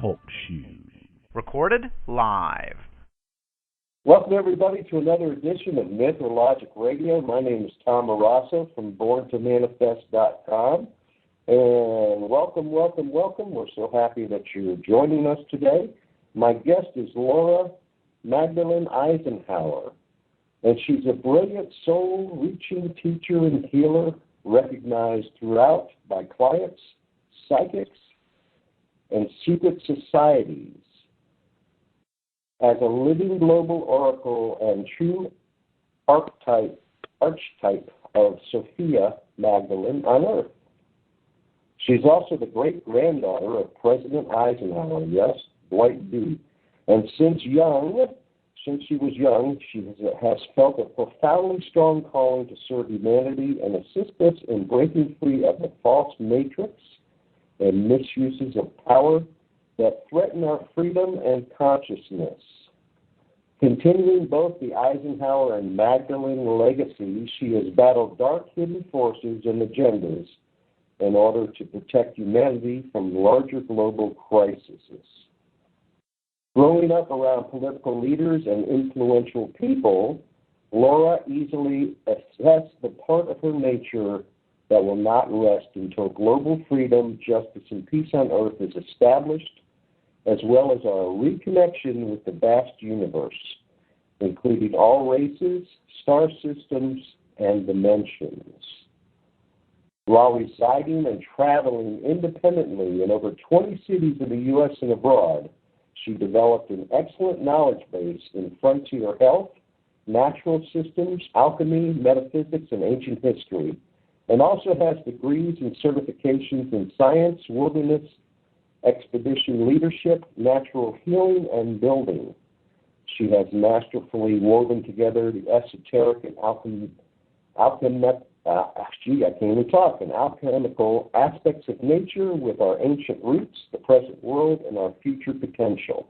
Talk Show. Recorded live. Welcome, everybody, to another edition of Myth or Logic Radio. My name is Tom Murasso from BornToManifest.com. And welcome. We're so happy that you're joining us today. My guest is Laura Magdalene Eisenhower, and she's a brilliant soul-reaching teacher and healer recognized throughout by clients, psychics, and secret societies as a living global oracle and true archetype of Sophia Magdalene on Earth. She's also the great-granddaughter of President Eisenhower, yes, Dwight D. And since she was young, she has felt a profoundly strong calling to serve humanity and assist us in breaking free of the false matrix and misuses of power that threaten our freedom and consciousness. Continuing both the Eisenhower and Magdalene legacy, she has battled dark hidden forces and agendas in order to protect humanity from larger global crises. Growing up around political leaders and influential people, Laura easily assessed the part of her nature that will not rest until global freedom, justice, and peace on Earth is established, as well as our reconnection with the vast universe, including all races, star systems, and dimensions. While residing and traveling independently in over 20 cities in the U.S. and abroad, she developed an excellent knowledge base in frontier health, natural systems, alchemy, metaphysics, and ancient history, and also has degrees and certifications in science, wilderness, expedition leadership, natural healing, and building. She has masterfully woven together the esoteric and alchemical aspects of nature with our ancient roots, the present world, and our future potential.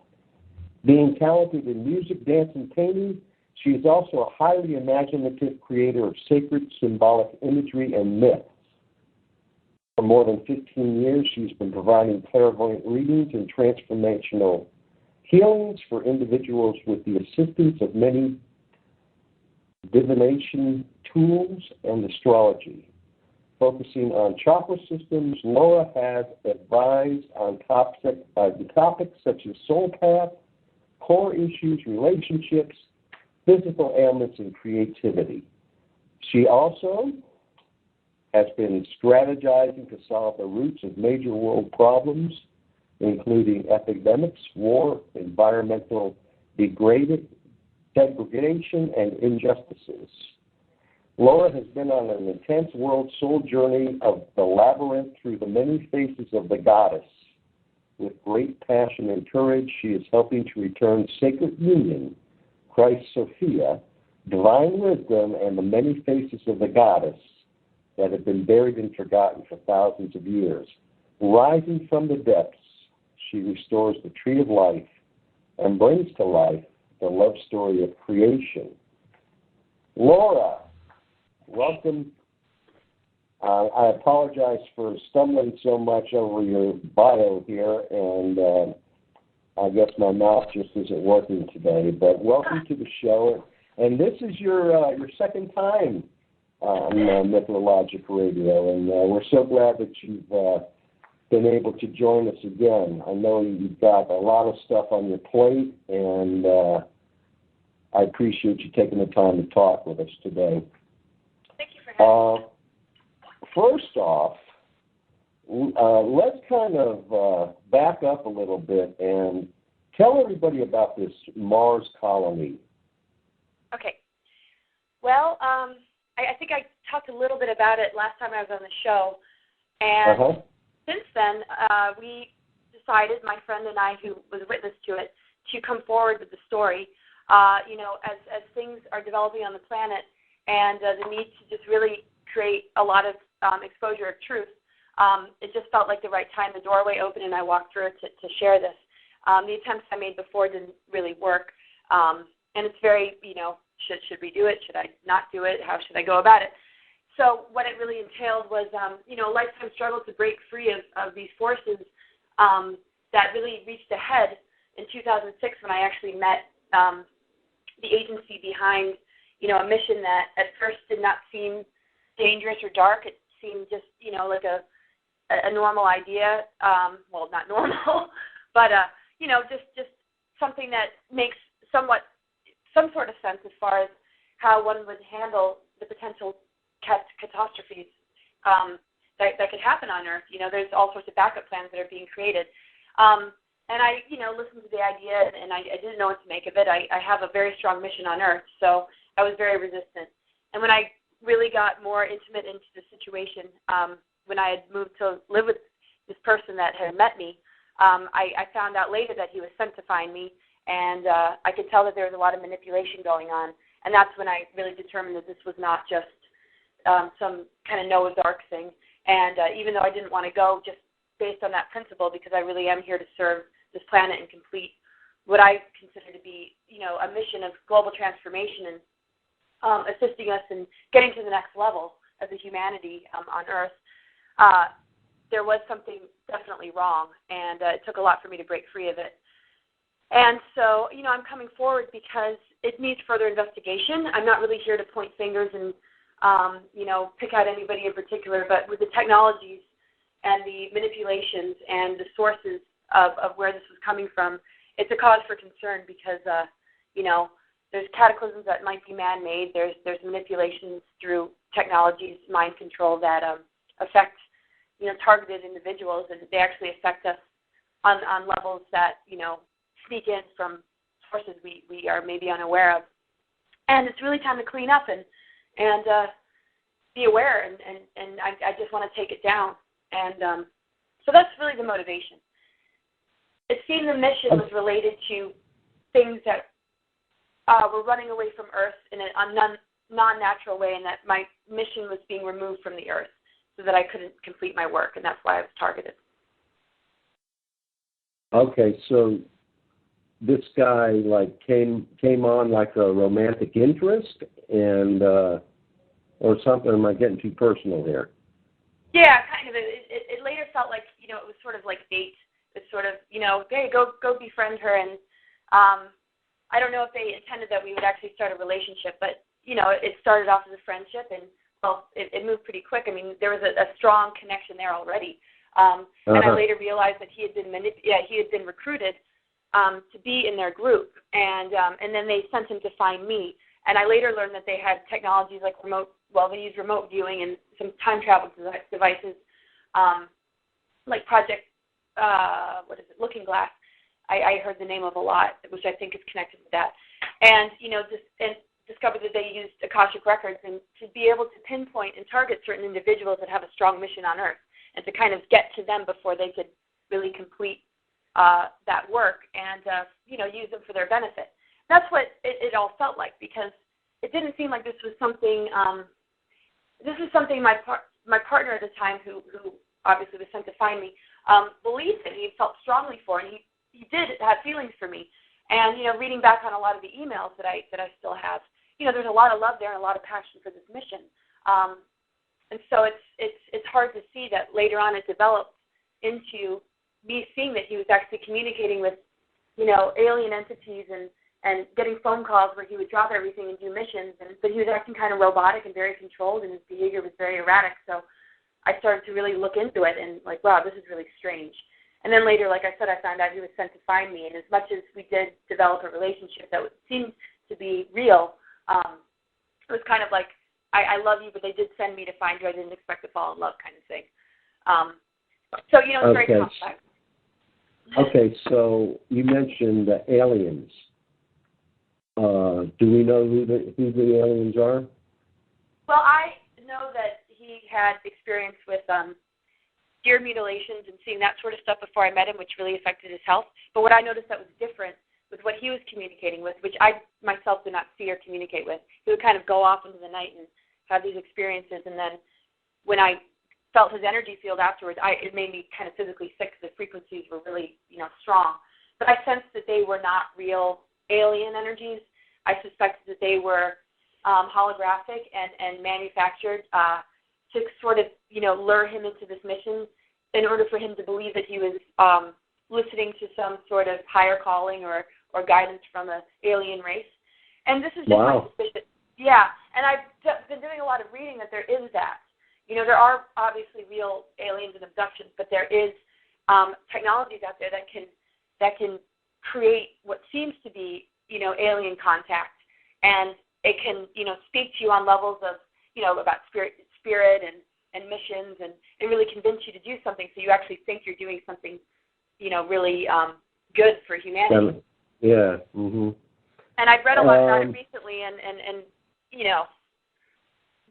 Being talented in music, dance, and painting, she is also a highly imaginative creator of sacred symbolic imagery and myths. For more than 15 years, she's been providing clairvoyant readings and transformational healings for individuals with the assistance of many divination tools and astrology. Focusing on chakra systems, Laura has advised on topics such as soul path, core issues, relationships, physical ailments, and creativity. She also has been strategizing to solve the roots of major world problems, including epidemics, war, environmental degradation, and injustices. Laura has been on an intense world soul journey of the labyrinth through the many faces of the goddess. With great passion and courage, she is helping to return sacred union, Christ Sophia, divine wisdom, and the many faces of the goddess that have been buried and forgotten for thousands of years. Rising from the depths, she restores the tree of life and brings to life the love story of creation. Laura, welcome. I apologize for stumbling so much over your bio here, and I guess my mouth just isn't working today. But welcome to the show, and this is your second time on Mythologic Radio, and we're so glad that you've been able to join us again. I know you've got a lot of stuff on your plate, and I appreciate you taking the time to talk with us today. Thank you for having me. First off, let's kind of back up a little bit and tell everybody about this Mars colony. Okay. Well, I think I talked a little bit about it last time I was on the show, and since then, we decided, my friend and I, who was witness to it, to come forward with the story. As things are developing on the planet, and the need to just really create a lot of exposure of truth, it just felt like the right time. The doorway opened, and I walked through it to share this. The attempts I made before didn't really work, and it's very, should we do it? Should I not do it? How should I go about it? So what it really entailed was, a lifetime struggle to break free of these forces that really reached ahead in 2006 when I actually met the agency behind, a mission that at first did not seem dangerous or dark. It seemed just, like a normal idea. Well, not normal, but just something that makes some sort of sense as far as how one would handle the potential catastrophes that could happen on Earth. There's all sorts of backup plans that are being created. And I, listened to the idea, and I didn't know what to make of it. I have a very strong mission on Earth, so I was very resistant. And when I really got more intimate into the situation, when I had moved to live with this person that had met me, I found out later that he was sent to find me, and I could tell that there was a lot of manipulation going on. And that's when I really determined that this was not just some kind of Noah's Ark thing. And even though I didn't want to go just based on that principle, because I really am here to serve this planet and complete what I consider to be, a mission of global transformation and assisting us in getting to the next level as a humanity on Earth, there was something definitely wrong, and it took a lot for me to break free of it. And so, I'm coming forward because it needs further investigation. I'm not really here to point fingers and, pick out anybody in particular, but with the technologies and the manipulations and the sources of where this was coming from, it's a cause for concern because, there's cataclysms that might be man-made. There's manipulations through technologies, mind control that affect, targeted individuals, and they actually affect us on levels that, sneak in from sources we are maybe unaware of. And it's really time to clean up and be aware, and I just want to take it down. And so that's really the motivation. It seemed the mission was related to things that were running away from Earth in a non-natural way, and that my mission was being removed from the Earth so that I couldn't complete my work, and that's why I was targeted. Okay, so this guy came on like a romantic interest, and or something. Am I getting too personal here? Yeah, kind of. It later felt like it was sort of like bait. It's sort of hey, go befriend her, and I don't know if they intended that we would actually start a relationship, but it started off as a friendship, and it moved pretty quick. I mean, there was a strong connection there already. And I later realized that he had been recruited to be in their group, and then they sent him to find me. And I later learned that they had technologies like they used remote viewing and some time travel devices, like Project, Looking Glass. I heard the name of a lot, which I think is connected with that. And, and discovered that they used Akashic Records and to be able to pinpoint and target certain individuals that have a strong mission on Earth, and to kind of get to them before they could really complete that work and, use them for their benefit. That's what it all felt like, because it didn't seem like this was something my partner at the time, who obviously was sent to find me, believed in. He felt strongly for, and he did have feelings for me. And, reading back on a lot of the emails that I still have, there's a lot of love there and a lot of passion for this mission. And so it's hard to see that later on it developed into me seeing that he was actually communicating with, alien entities and getting phone calls where he would drop everything and do missions. But he was acting kind of robotic and very controlled, and his behavior was very erratic. So I started to really look into it and wow, this is really strange. And then later, like I said, I found out he was sent to find me. And as much as we did develop a relationship that seemed to be real, it was kind of like, I love you, but they did send me to find you. I didn't expect to fall in love, kind of thing. So, it's very complex. Okay, so you mentioned the aliens. Do we know who the aliens are? Well, I know that he had experience with ear mutilations and seeing that sort of stuff before I met him, which really affected his health. But what I noticed that was different with what he was communicating with, which I myself did not see or communicate with. He would kind of go off into the night and have these experiences, and then when I felt his energy field afterwards, it made me kind of physically sick because the frequencies were really, strong. But I sensed that they were not real alien energies. I suspected that they were holographic and manufactured to sort of, lure him into this mission in order for him to believe that he was listening to some sort of higher calling or guidance from an alien race. And this is just my suspicion. Yeah, and I've been doing a lot of reading that there is that. You know, there are obviously real aliens and abductions, but there is technologies out there that can create what seems to be, you know, alien contact, and it can, you know, speak to you on levels of, you know, about spirit and missions, and really convince you to do something, so you actually think you're doing something, you know, really good for humanity. Yeah. Mm-hmm. And I've read a lot about it recently, and you know,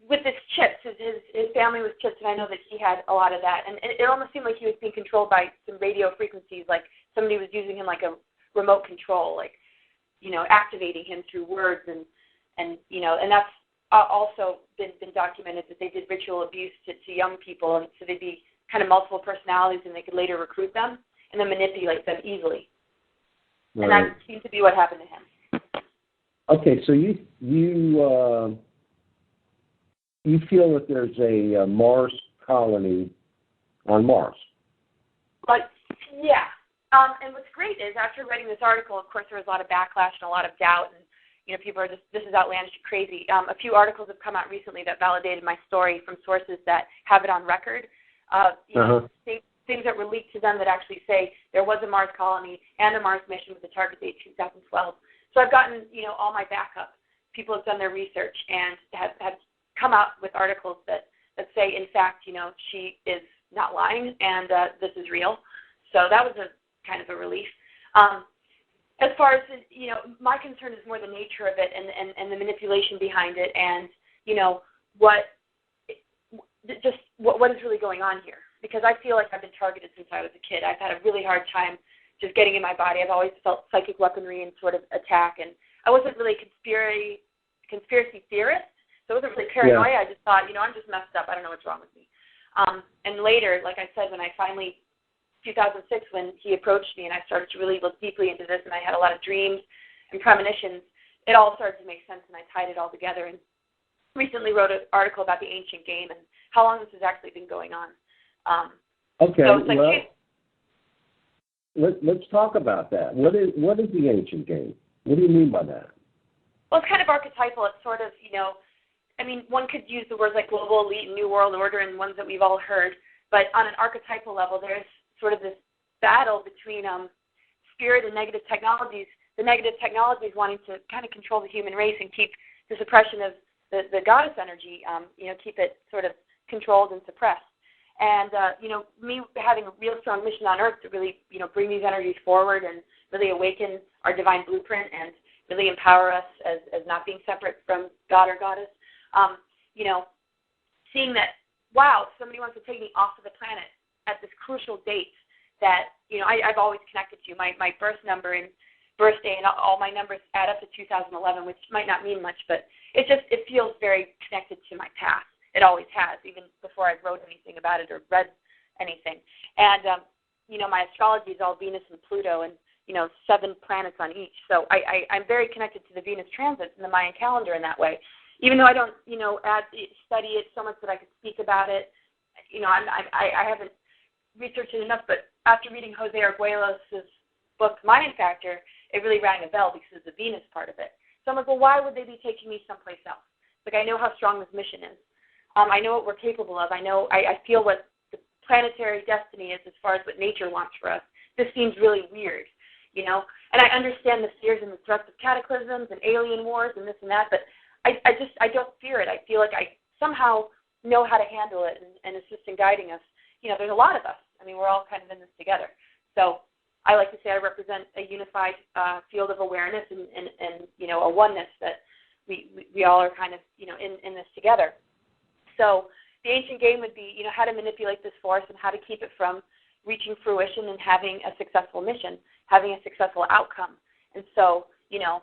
with his chips, his family was chips, and I know that he had a lot of that. And it almost seemed like he was being controlled by some radio frequencies, like somebody was using him like a remote control, like, you know, activating him through words, and you know, and that's also been documented that they did ritual abuse to young people, and so they'd be kind of multiple personalities, and they could later recruit them and then manipulate them easily. Right. And that seems to be what happened to him. Okay, so you feel that there's a Mars colony on Mars? But yeah, and what's great is after writing this article, of course, there was a lot of backlash and a lot of doubt, and you know, people are just, this is outlandish and crazy. A few articles have come out recently that validated my story from sources that have it on record. You know, things that were leaked to them that actually say there was a Mars colony and a Mars mission with the target date 2012. So I've gotten, you know, all my backup. People have done their research and have come out with articles that say, in fact, you know, she is not lying and this is real. So that was a kind of a relief. As far as, you know, my concern is more the nature of it and the manipulation behind it, and, you know, what is really going on here. Because I feel like I've been targeted since I was a kid. I've had a really hard time just getting in my body. I've always felt psychic weaponry and sort of attack, and I wasn't really a conspiracy theorist, so I wasn't really paranoia. Yeah. I just thought, you know, I'm just messed up. I don't know what's wrong with me. And later, like I said, when I finally, 2006, when he approached me and I started to really look deeply into this, and I had a lot of dreams and premonitions, it all started to make sense, and I tied it all together, and recently wrote an article about the ancient game and how long this has actually been going on. Okay, so it's like, let's talk about that. What is the ancient game? What do you mean by that? Well, it's kind of archetypal. It's sort of, you know, I mean, one could use the words like global elite and new world order and ones that we've all heard, but on an archetypal level, there's sort of this battle between spirit and negative technologies. The negative technologies wanting to kind of control the human race and keep the suppression of the goddess energy, you know, keep it sort of controlled and suppressed. And, you know, me having a real strong mission on Earth to really, you know, bring these energies forward and really awaken our divine blueprint and really empower us as not being separate from God or Goddess. You know, seeing that, wow, somebody wants to take me off of the planet at this crucial date that, you know, I've always connected to. My birth number and birthday and all my numbers add up to 2011, which might not mean much, but it feels very connected to my past. It always has, even before I wrote anything about it or read anything. And, you know, my astrology is all Venus and Pluto and, you know, 7 planets on each. So I'm very connected to the Venus transits and the Mayan calendar in that way. Even though I don't, you know, study it so much that I could speak about it, you know, I haven't researched it enough, but after reading Jose Arguellos' book, Mayan Factor, it really rang a bell because of the Venus part of it. So I'm like, well, why would they be taking me someplace else? Like, I know how strong this mission is. I know what we're capable of. I know, I feel what the planetary destiny is as far as what nature wants for us. This seems really weird, you know? And I understand the fears and the threats of cataclysms and alien wars and this and that, but I don't fear it. I feel like I somehow know how to handle it and assist in guiding us. You know, there's a lot of us. I mean, we're all kind of in this together. So I like to say I represent a unified field of awareness and you know, a oneness that we all are kind of, you know, in this together. So the ancient game would be, you know, how to manipulate this force and how to keep it from reaching fruition and having a successful mission, having a successful outcome. And so, you know,